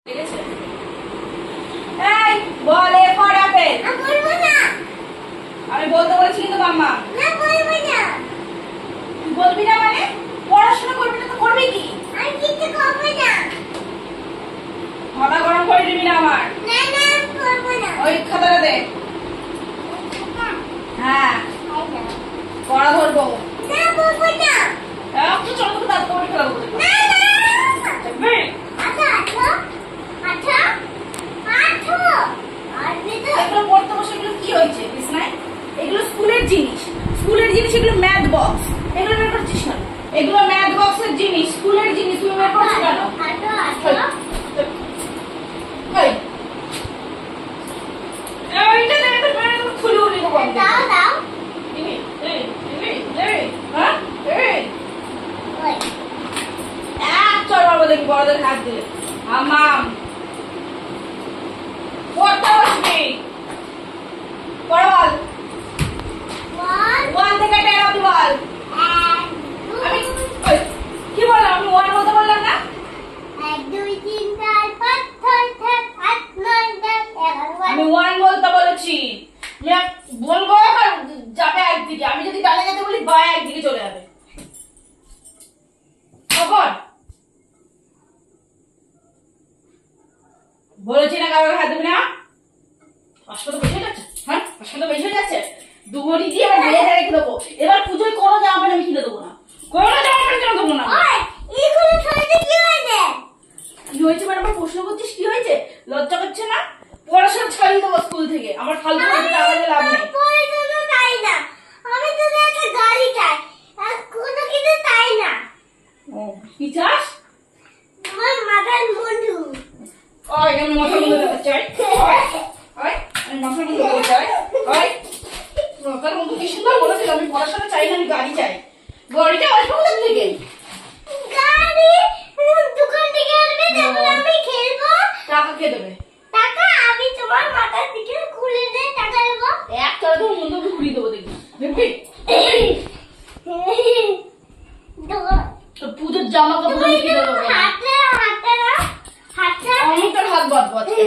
এই বল A for apple. না বলবো না। আমি বলতে বলেছি কিন্তু মাম্মা। না বলবো না। তুই বলবি না মানে? পড়াশোনা করবি না তো করবি কি? আমি কিছু করব না। মাথা গরম করে দিবি না আমার। না না করব না। ওই খাতাটা দে। হ্যাঁ পড়া ধরবো। না বলবো না। একটু চল তো দাঁত করে খেলা করবো। না না আচ্ছা আচ্ছা আচ্ছা আচ্ছা আজকে তো এগুলো পড়তে বসে এগুলো কি হয়েছে কৃষ্ণায়? এগুলো স্কুলের জিনিস, স্কুলের জিনিস। এগুলো ম্যাথ বক্স। এগুলো বের করছিস কেন? এগুলো ম্যাথ বক্সের জিনিস, স্কুলের জিনিস। তুমি বের করছিস কেন? এইটা দেখো মানে খুলে উড়ে দেবো। দাও দাও দেখি বড়দের হাত দিলে আমাম পড়তে বসবি। পড় বল। ওয়ান থেকে টেন অবধি বল। আমি কি বললাম? আমি ওয়ান বলতে বললাম না? 1 2 3 4 5 6 7 8 9 10 11। আমি ওয়ান বলতে বলেছি। বলবো যাবে একদিকে। আমি যদি ডানে যেতে বলি বা একদিকে চলে যাবে। খবর বলেছি না কারোর হাত দিবি না। অষ্টম বেশি হয়ে যাচ্ছে। হ্যাঁ অষ্টম বেশি হয়ে যাচ্ছে। দুঘড়ি দিয়ে এবার মেয়ে রেখে দেবো। এবার পুজোয় কোনো জামা প্যান্ট আমি কিনে দেবো না। কোনো জামা প্যান্ট কিনে দেবো না। কি হয়েছে মানে আমার প্রশ্ন করছিস? কি হয়েছে? লজ্জা করছে না? পড়াশোনা ছাড়িয়ে দেবো স্কুল থেকে। আমার ফালতু টাকা দিয়ে লাভ নেই। তাই না আমি তো একটা গাড়ি চাই, কোনো কিছু তাই না। ও কি চাস? আমার মাথার মুন্ডু। ওই আমি মাথা মুন্ডু দেখতে চাই। ওই আমি মাথা মুন্ডু দেখতে চাই। ওই মাথার মুন্ডু কি সুন্দর বলেছিল। আমি পড়াশোনা চাই না, আমি গাড়ি চাই। গাড়িটা আসবে কোথা থেকে? গাড়ি দোকান থেকে আনবে, তারপর আমি খেলবো। টাকা কে দেবে? টাকা আমি তোমার মাথার দিকে খুলে দে, টাকা দেবো। একটা তো মুন্ডু ঘুরিয়ে দেবো দেখবি। দেখবি তো পুজোর জামা কাপড় আমি কিনে দেবো। হাতে হাতে না হাতে আমি তোর হাত বাঁধবো আজকে।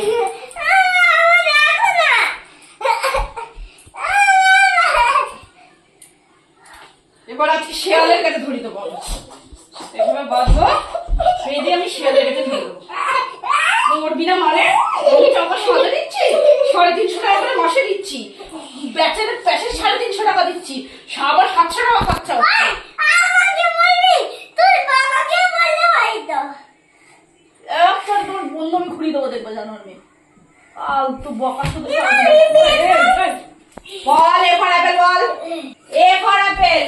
এবার আজকে শেয়ালের কাছে ধরি দেবো। এভাবে বাঁধবো, সেই দিয়ে আমি শেয়ালের কাছে ধরে দেবো। মরবি না মানে? আমি টাকা সাজা দিচ্ছি 350 টাকা করে মাসে দিচ্ছি। ব্যাচের প্যাসে 350 টাকা দিচ্ছি। আবার 700 টাকা খরচা হচ্ছে। আমাকে বলবি তুই বাবাকে বললে হয়তো একটা তোর বন্ধু আমি ঘুরিয়ে দেবো দেখবো জানোর মেয়ে। তো বকা শুধু বল। এ ফর অ্যাপেল বল। A for apple.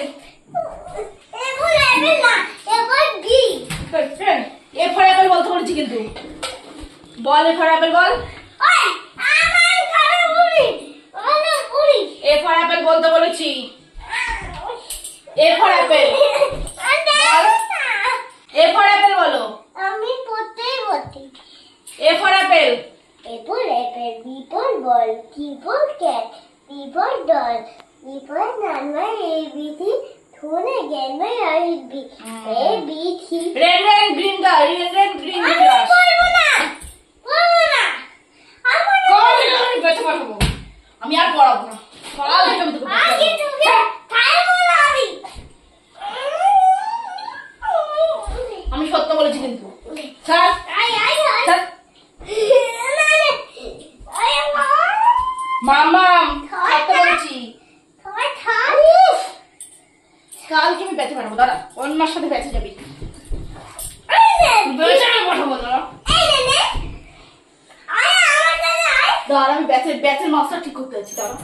A for apple না, A for B. A for apple বলতে বলেছি কিন্তু। বল এ ফর অ্যাপেল বল। ওই আমার কানে বুড়ি মানে বুড়ি। এ ফর অ্যাপেল বলতে বলেছি। এ ফর অ্যাপেল বল। এ ফর অ্যাপেল বলো। আমি পড়তেই বলছি। A for apple. A for apple. B for ball. C for cat. D for doll. E for number. A B C থুন again by I B. A B C red red green the red red green grass. বলবো না বলবো না। আমি বেঁচে পাঠাবো। আমি আর পড়াবো না। পড়ালে আমি তো আগে তুমি তাই বলো। আমি সত্য বলেছি কিন্তু। স্যার আই আই স্যার মামাম সত্য বলেছি। কালকে আমি বেঁচে পাঠাবো। দাঁড়া অন্যর সাথে বেঁচে যাবি। বেঁচে পাঠাবো দাঁড়া। দাঁড়া আমি বেঁচের মাস্টার ঠিক করতে যাচ্ছি। দাঁড়া।